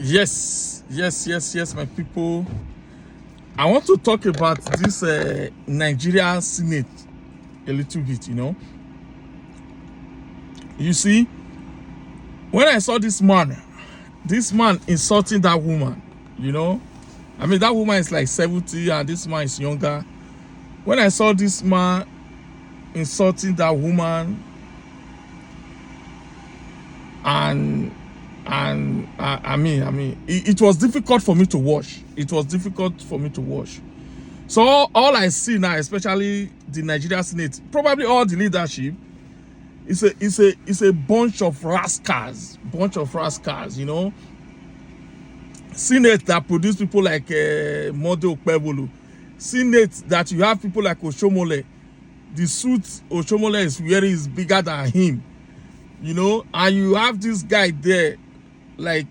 Yes, my people. I want to talk about this Nigeria Senate a little bit, You see, when I saw this man insulting that woman, that woman is like 70 and this man is younger. When I saw this man insulting that woman it was difficult for me to watch. So all I see now, especially the Nigeria Senate, probably all the leadership, is a bunch of rascals, Senate that produce people like Mode Okpebholo, Senate that you have people like Oshomole. The suit Oshomole is wearing is bigger than him, and you have this guy there, like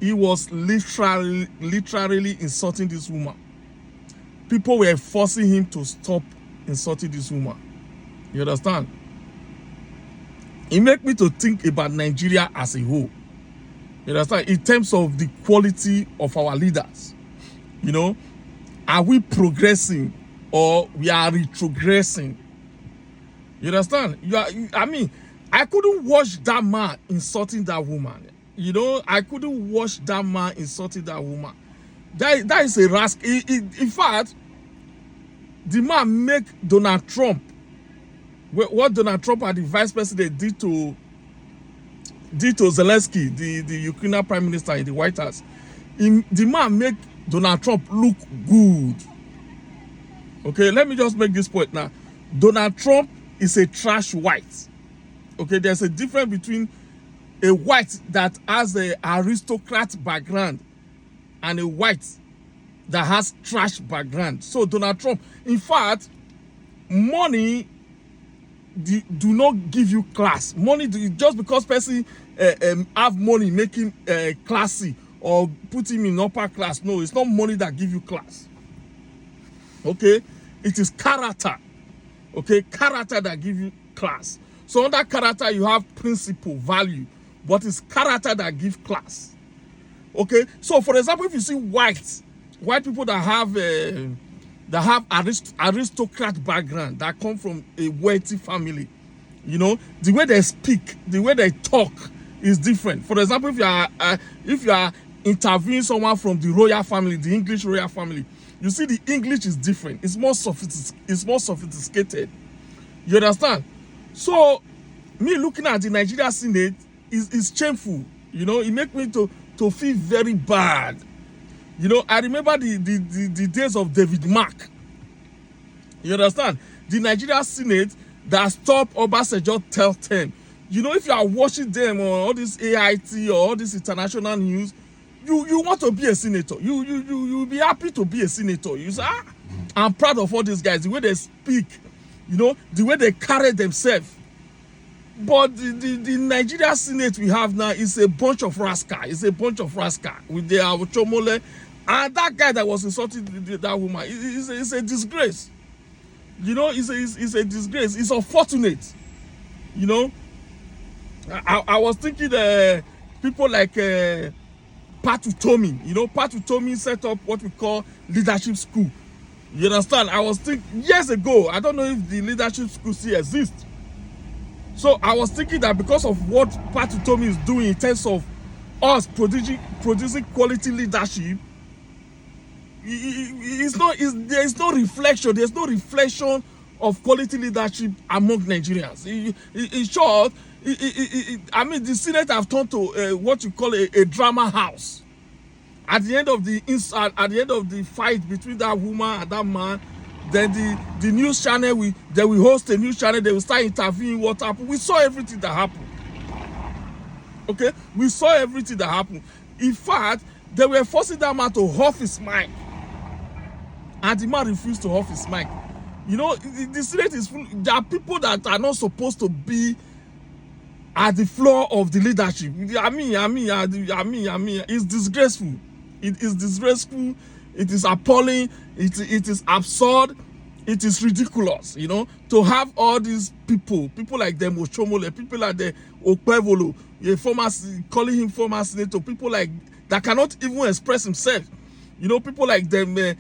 he was literally insulting this woman. People were forcing him to stop insulting this woman. You understand? It makes me to think about Nigeria as a whole. You understand? In terms of the quality of our leaders. Are we progressing or we are retrogressing? You understand? I couldn't watch that man insulting that woman. I couldn't watch that man insulting that woman. That is a rascal. In fact, the man make Donald Trump, what Donald Trump and the vice president did to Zelensky, the Ukrainian prime minister in the White House. The man make Donald Trump look good. Okay, let me just make this point now. Donald Trump is a trash white. Okay, there's a difference between a white that has an aristocrat background and a white that has trash background. So Donald Trump, in fact, money do not give you class. Money just because person have money make him classy or put him in upper class. No, it's not money that give you class. Okay, it is character. Okay, character that give you class. So under character you have principle, value, but it's character that give class. Okay, so for example, if you see white people that have aristocrat background, that come from a wealthy family, the way they speak, the way they talk is different. For example, if you are interviewing someone from the royal family, the English royal family, you see the English is different. It's more sophisticated. You understand? So me looking at the Nigeria Senate is shameful. It makes me to feel very bad. I remember the days of David Mark. You understand? The Nigeria Senate that stopped Obasanjo term. If you are watching them on all this AIT or all this international news, you want to be a senator. You'll be happy to be a senator. You say, I'm proud of all these guys, the way they speak, the way they carry themselves. But the Nigeria Senate we have now is a bunch of rascals. It's a bunch of rascals with their Chomole. And that guy that was insulting that woman, it's a disgrace. It's a disgrace. It's unfortunate. I was thinking people like Pat Utomi. Pat Utomi set up what we call leadership school. You understand? I was thinking years ago, I don't know if the leadership school still exists. So I was thinking that because of what Pat Utomi is doing in terms of us producing quality leadership, there is no reflection. There's no reflection of quality leadership among Nigerians. In short, the Senate have turned to what you call a drama house. At the end of the fight between that woman and that man, then the news channel they will host a news channel. They will start interviewing what happened. We saw everything that happened. Okay, we saw everything that happened. In fact, they were forcing that man to off his mic, and the man refused to off his mic. The Senate is full. There are people that are not supposed to be at the floor of the leadership. It's disgraceful. It is disgraceful. It is appalling. It is absurd. It is ridiculous, to have all these people like them, Oshomole, people like the Okpebholo, calling him former senator, people like that cannot even express himself. You know, people like them, that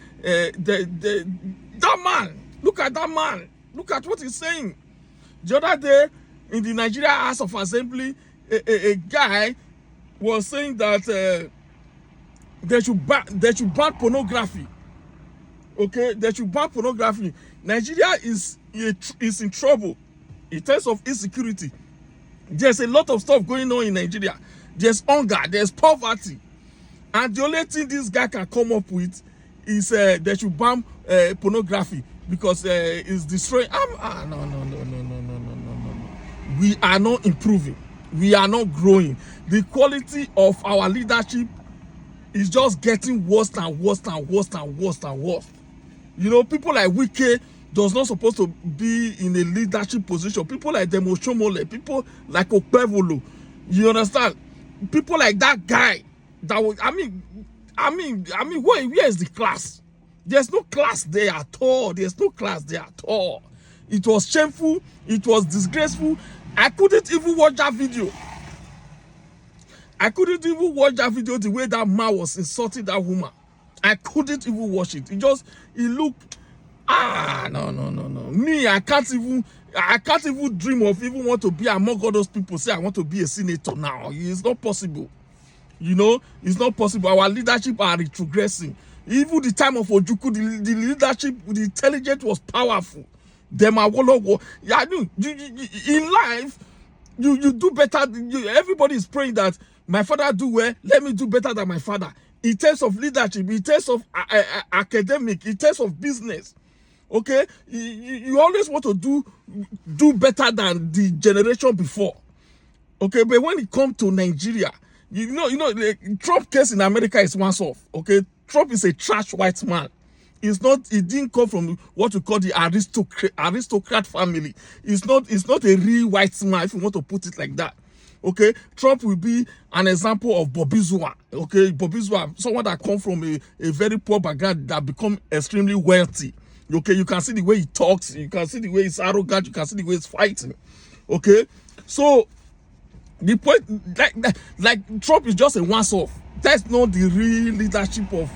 man, look at that man. Look at what he's saying. The other day, in the Nigeria House of Assembly, a guy was saying that they should ban pornography. Okay, they should ban pornography. Nigeria is in trouble in terms of insecurity. There's a lot of stuff going on in Nigeria. There's hunger, there's poverty. And the only thing this guy can come up with is they should ban pornography because it's destroying. No. We are not improving. We are not growing. The quality of our leadership is just getting worse and worse and worse and worse and worse. You know, people like Wike does not supposed to be in a leadership position. People like Demo Shomole, people like Okpevolo, you understand? People like that guy. That was, I mean, where is the class? There's no class there at all. There's no class there at all. It was shameful. It was disgraceful. I couldn't even watch that video. I couldn't even watch that video the way that man was insulting that woman. I couldn't even watch it. It looked, no. Me, I can't even dream of even want to be among all those people say I want to be a senator now. It's not possible. You know, it's not possible. Our leadership are retrogressing. Even the time of Ojukwu, the leadership, the intelligence was powerful. Them are yeah, in life, you do better. Everybody is praying that my father do well, let me do better than my father. In terms of leadership, in terms of academic, in terms of business, okay, you always want to do better than the generation before, okay. But when it comes to Nigeria, you know, the Trump case in America is once off, okay. Trump is a trash white man. It's not. It didn't come from what we call the aristocrat family. It's not a real white man, if you want to put it like that. Okay, Trump will be an example of Bobby Zua. Okay, Bobby Zua, someone that come from a very poor background that become extremely wealthy. Okay, you can see the way he talks, you can see the way he's arrogant, you can see the way he's fighting. Okay, so the point, like Trump is just a once-off. That's not the real leadership of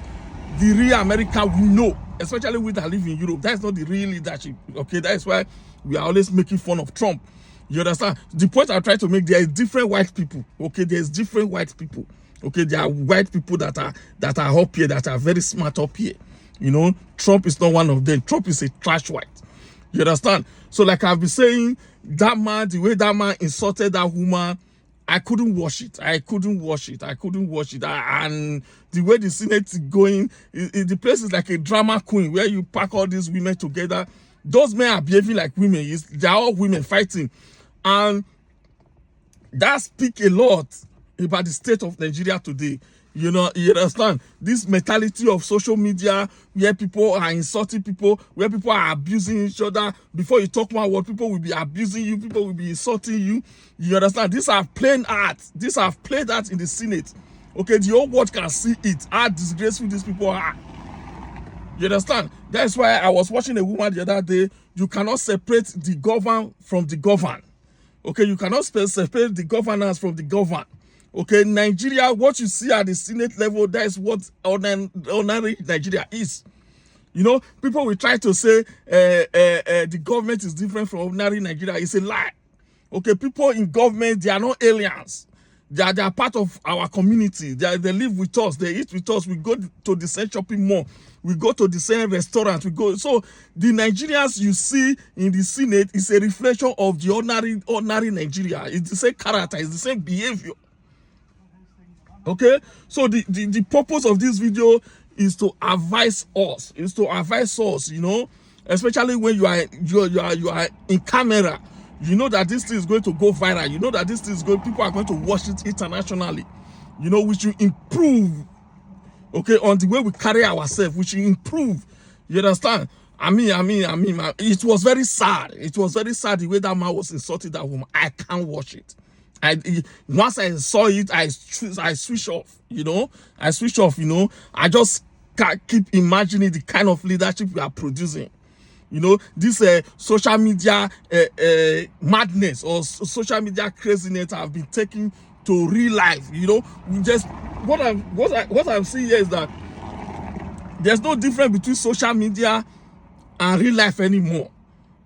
the real America we know, especially we that live in Europe. That's not the real leadership. Okay, that's why we are always making fun of Trump. You understand? The point I'm trying to make, there is different white people. Okay, there's different white people. Okay, there are white people that are up here, that are very smart up here. You know, Trump is not one of them. Trump is a trash white. You understand? So like I've been saying, that man, the way that man insulted that woman, I couldn't watch it. And the way the Senate is going, the place is like a drama queen where you pack all these women together. Those men are behaving like women. They're all women fighting. And that speaks a lot about the state of Nigeria today. You know, you understand? This mentality of social media where people are insulting people, where people are abusing each other. Before you talk one word, people will be abusing you, people will be insulting you. You understand? These are plain art. These have played out in the Senate. Okay, the whole world can see it. How disgraceful these people are. You understand? That's why I was watching a woman the other day. You cannot separate the governed from the governed. Okay, you cannot separate the governance from the governed. Okay, Nigeria, what you see at the Senate level, that is what ordinary Nigeria is. You know, people will try to say the government is different from ordinary Nigeria. It's a lie. Okay, people in government, they are not aliens. They are part of our community. They live with us. They eat with us. We go to the same shopping mall. We go to the same restaurant. So the Nigerians you see in the Senate is a reflection of the ordinary Nigeria. It's the same character. It's the same behavior. Okay, so the purpose of this video is to advise us. You know, especially when you are in camera. You know that this thing is going to go viral. You know that this thing is going. People are going to watch it internationally. You know, we should improve. Okay, on the way we carry ourselves, we should improve. You understand? I mean, it was very sad. It was very sad the way that man was insulting that woman. I can't watch it. Once I saw it, I switch off. You know, You know, I just can't keep imagining the kind of leadership we are producing. You know, this social media madness or social media craziness have been taken to real life. You know, we just what I'm seeing here is that there's no difference between social media and real life anymore.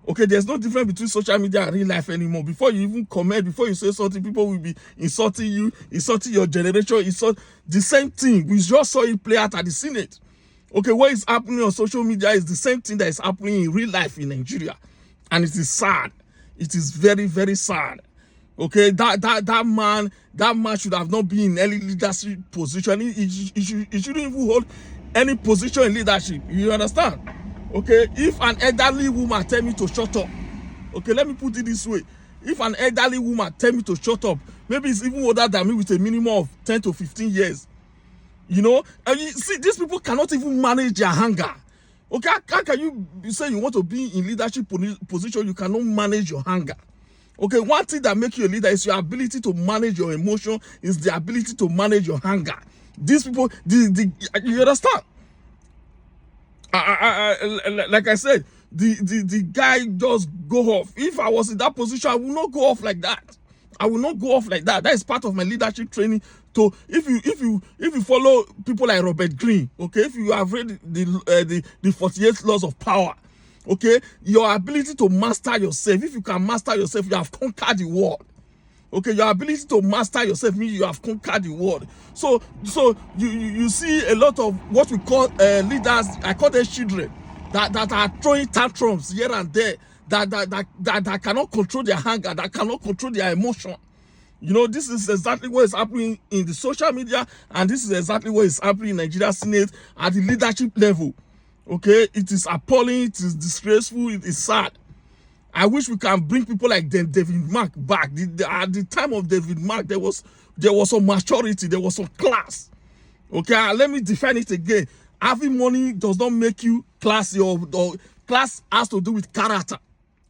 Okay, there's no difference between social media and real life anymore. Before you even comment, before you say something, people will be insulting you, insulting your generation, insult the same thing. We just saw it play out at the Senate. Okay, what is happening on social media is the same thing that is happening in real life in Nigeria. And it is sad. It is very, very sad. Okay, that man should have not been in any leadership position. He shouldn't even hold any position in leadership. You understand? Okay, if an elderly woman tell me to shut up, okay, let me put it this way. If an elderly woman tell me to shut up, maybe it's even older than me with a minimum of 10 to 15 years. You know, and you see, these people cannot even manage their anger. Okay, how can you say you want to be in leadership position, you cannot manage your anger? Okay, one thing that makes you a leader is your ability to manage your emotion, is the ability to manage your anger. These people, you understand? Like I said, the guy just go off. If I was in that position, I would not go off like that. I will not go off like that. That is part of my leadership training. To if you follow people like Robert Greene, okay, if you have read the 48 laws of power, okay, your ability to master yourself. If you can master yourself, you have conquered the world. Okay, your ability to master yourself means you have conquered the world. So you see a lot of what we call leaders. I call them children that are throwing tantrums here and there. That cannot control their anger, that cannot control their emotion. You know, this is exactly what is happening in the social media, and this is exactly what is happening in Nigeria Senate at the leadership level. Okay, it is appalling, it is disgraceful, it is sad. I wish we can bring people like David Mark back. At the time of David Mark, there was some maturity, there was some class. Okay, let me define it again. Having money does not make you classy, or class has to do with character.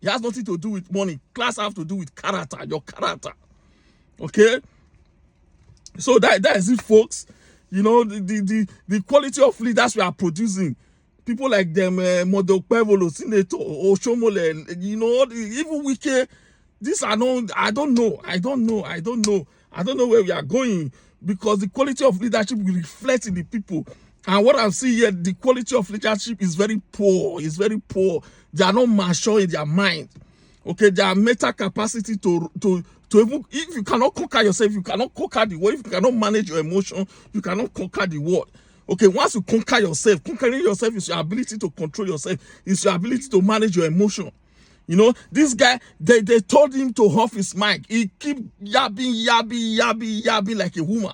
It has nothing to do with money. Class has to do with character, your character. Okay, so that is it, folks. You know, the quality of leaders we are producing, people like them, Modokpevolo, Senator, Oshomole, you know, even Wike, these are not, I don't know where we are going, because the quality of leadership will reflect in the people. And what I'm seeing here, the quality of leadership is very poor. It's very poor. They are not mature in their mind. Okay, their mental capacity to even, if you cannot conquer yourself, you cannot conquer the world. If you cannot manage your emotion, you cannot conquer the world. Okay, once you conquer yourself, conquering yourself is your ability to control yourself, is your ability to manage your emotion. You know, this guy, they told him to off his mic. He keep yabbing like a woman.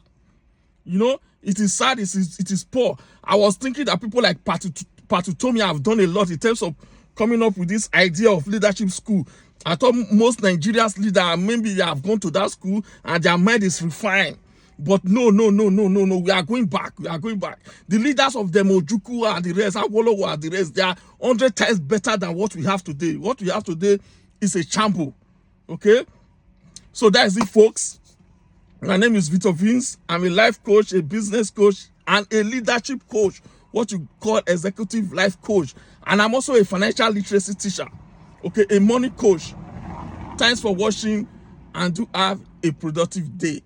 You know, it is sad, it is poor. I was thinking that people like Patutomi have done a lot in terms of coming up with this idea of leadership school. I thought most Nigeria's leaders, maybe they have gone to that school and their mind is refined. But no. We are going back. The leaders of them, Ojukwu and the rest, Awolowo and the rest, they are 100 times better than what we have today. What we have today is a shamble. Okay? So that is it, folks. My name is Victor Vince. I'm a life coach, a business coach, and a leadership coach, what you call executive life coach. And I'm also a financial literacy teacher. Okay, a money coach. Thanks for watching, and do have a productive day.